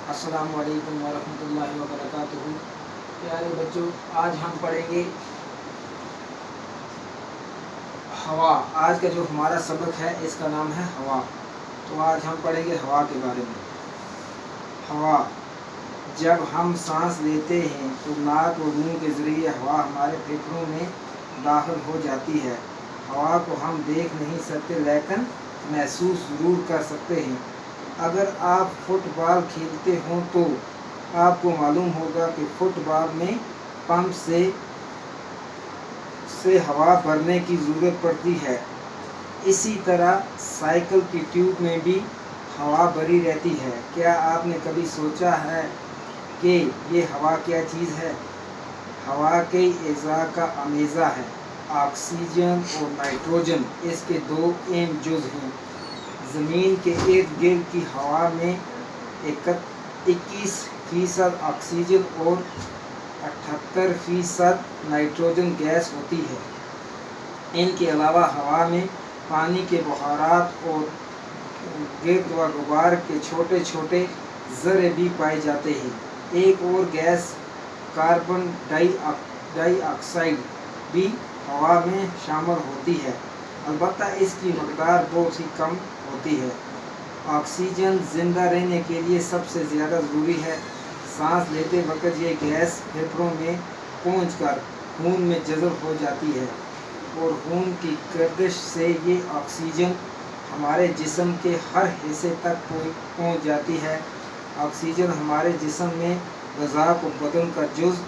अस्सलामु अलैकुम वरहमतुल्लाहि वबरकातुहू। प्यारे बच्चों, आज हम पढ़ेंगे हवा। आज का जो हमारा सबक है इसका नाम है हवा। तो आज हम पढ़ेंगे हवा के बारे में। हवा, जब हम सांस लेते हैं तो नाक और मुंह के ज़रिए हवा हमारे फेफड़ों में दाखिल हो जाती है। हवा को हम देख नहीं सकते लेकिन महसूस ज़रूर कर सकते हैं। अगर आप फुटबॉल खेलते हों तो आपको मालूम होगा कि फुटबॉल में पंप से हवा भरने की ज़रूरत पड़ती है। इसी तरह साइकिल की ट्यूब में भी हवा भरी रहती है। क्या आपने कभी सोचा है कि ये हवा क्या चीज़ है? हवा के अज़ा का अमेज़ा है। ऑक्सीजन और नाइट्रोजन इसके दो अहम जुज़ हैं। ज़मीन के इर्द गिर्द की हवा में 21% ऑक्सीजन और 78% नाइट्रोजन गैस होती है। इनके अलावा हवा में पानी के बुखारात और गिर्द व गुबार के छोटे छोटे ज़र्रे भी पाए जाते हैं। एक और गैस कार्बन डाइऑक्साइड भी हवा में शामिल होती है, अलबत्ता इसकी मकदार बहुत ही कम होती है। ऑक्सीजन ज़िंदा रहने के लिए सबसे ज़्यादा ज़रूरी है। सांस लेते वक्त ये गैस फेफड़ों में पहुंचकर खून में जज़ब हो जाती है और खून की गर्दिश से ये ऑक्सीजन हमारे जिस्म के हर हिस्से तक पहुंच जाती है। ऑक्सीजन हमारे जिस्म में ग़िज़ा को बदन का जुज़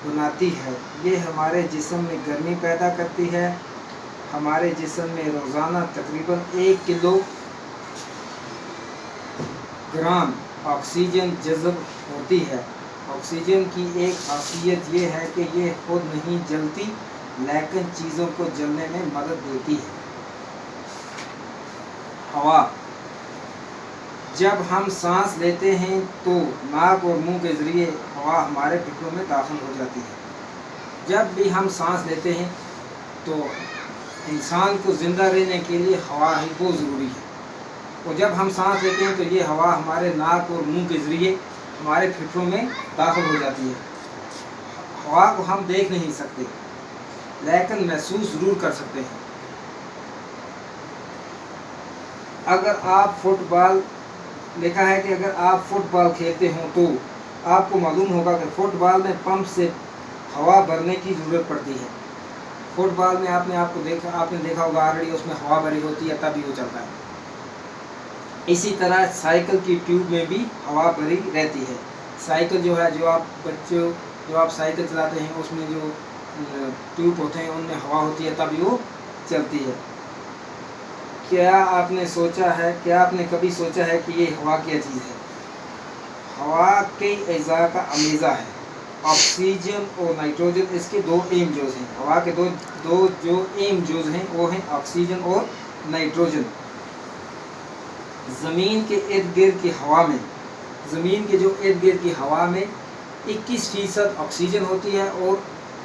बनाती है। ये हमारे जिस्म में गर्मी पैदा करती है। हमारे जिस्म में रोज़ाना तकरीबन 1 किलोग्राम ऑक्सीजन जज़ब होती है। ऑक्सीजन की एक खासियत ये है कि ये खुद नहीं जलती लेकिन चीज़ों को जलने में मदद देती है। हवा, जब हम सांस लेते हैं तो नाक और मुंह के ज़रिए हवा हमारे फेफड़ों में दाखिल हो जाती है। जब भी हम सांस लेते हैं तो इंसान को ज़िंदा रहने के लिए हवा ही बहुत ज़रूरी है। और जब हम सांस लेते हैं तो ये हवा हमारे नाक और मुंह के ज़रिए हमारे फेफड़ों में दाखिल हो जाती है। हवा को हम देख नहीं सकते लेकिन महसूस ज़रूर कर सकते हैं। अगर आप लिखा है कि अगर आप फुटबॉल खेलते हों तो आपको मालूम होगा कि फुटबॉल में पंप से हवा भरने की ज़रूरत पड़ती है। फुटबॉल में आपने देखा होगा ऑलरेडी उसमें हवा भरी होती है तभी वो चलता है। इसी तरह साइकिल की ट्यूब में भी हवा भरी रहती है। साइकिल जो है, जो आप साइकिल चलाते हैं उसमें जो ट्यूब होते हैं उनमें हवा होती है तभी वो चलती है। क्या आपने कभी सोचा है कि ये हवा क्या चीज़ है? हवा के अज़ा का अमेज़ा है। ऑक्सीजन और नाइट्रोजन इसके दो अहम जुज़ हैं। हवा के दो जो अहम जुज़ हैं वो हैं ऑक्सीजन और नाइट्रोजन। ज़मीन के इर्द गिर्द की हवा में 21% ऑक्सीजन होती है और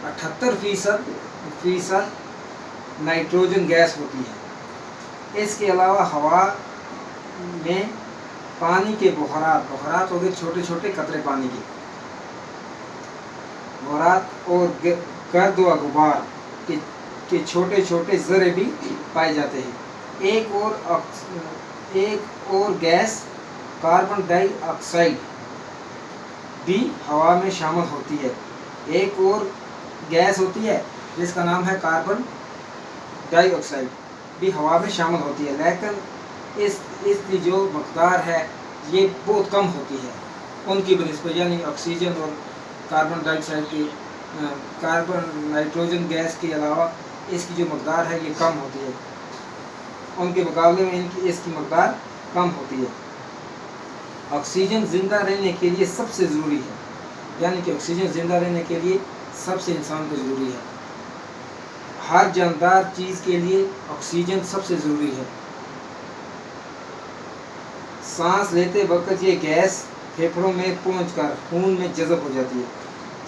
78% नाइट्रोजन गैस होती है। इसके अलावा हवा में पानी के बुखारात हो गए, छोटे छोटे कतरे पानी के बुखारात और गर्द व गुबार के छोटे छोटे ज़र्रे भी पाए जाते हैं। एक और गैस कार्बन डाइऑक्साइड भी हवा में शामिल होती है। एक और गैस होती है जिसका नाम है कार्बन डाइऑक्साइड भी हवा में शामिल होती है, लेकिन इसकी जो मकदार है ये बहुत कम होती है उनकी बनिस्बत, यानी ऑक्सीजन और कार्बन डाइऑक्साइड की कार्बन नाइट्रोजन गैस के अलावा इसकी जो मकदार है ये कम होती है। उनके मुकाबले में इसकी मकदार कम होती है। ऑक्सीजन ज़िंदा रहने के लिए सबसे ज़रूरी है, यानी कि ऑक्सीजन ज़िंदा रहने के लिए सबसे इंसान को ज़रूरी है। हर जानदार चीज़ के लिए ऑक्सीजन सबसे ज़रूरी है। सांस लेते वक्त ये गैस फेफड़ों में पहुंचकर खून में जज़ब हो जाती है।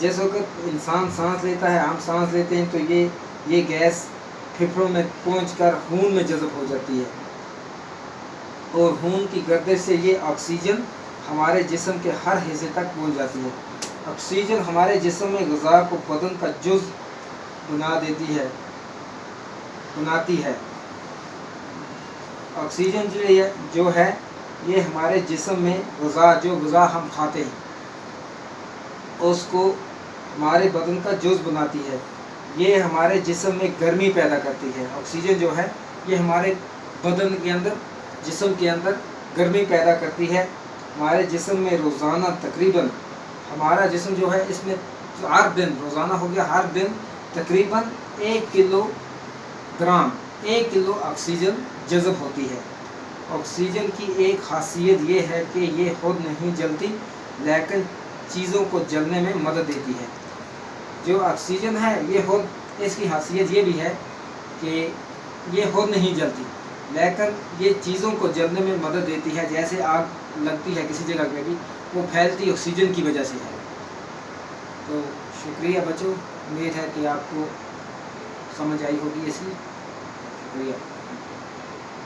जैसे वक्त इंसान सांस लेता है, हम सांस लेते हैं तो ये गैस फेफड़ों में पहुंचकर खून में जज़ब हो जाती है और खून की गर्दिश से ये ऑक्सीजन हमारे जिस्म के हर हिस्से तक पहुंच जाती है। ऑक्सीजन हमारे जिस्म में ग़िज़ा को बदन का जुज़ बनाती है। ऑक्सीजन जो है ये हमारे जिस्म में ग़िज़ा हम खाते हैं उसको हमारे बदन का जुज़ बनाती है। ये हमारे जिस्म में गर्मी पैदा करती है। ऑक्सीजन जो है ये हमारे बदन के अंदर जिस्म के अंदर गर्मी पैदा करती है। हमारे जिस्म में रोज़ाना तकरीबन हमारा जिस्म जो है इसमें हर दिन रोज़ाना हो गया हर दिन तकरीबन 1 किलो ऑक्सीजन जज़ब होती है। ऑक्सीजन की एक खासियत ये है कि ये खुद नहीं जलती लेकिन चीज़ों को जलने में मदद देती है। जो ऑक्सीजन है ये खुद इसकी खासियत ये भी है कि ये खुद नहीं जलती लेकिन ये चीज़ों को जलने में मदद देती है। जैसे आग लगती है किसी जगह पे भी वो फैलती ऑक्सीजन की वजह से है। तो शुक्रिया बच्चों, उम्मीद है कि आपको समझ आई होगी इसकी। शुक्रिया।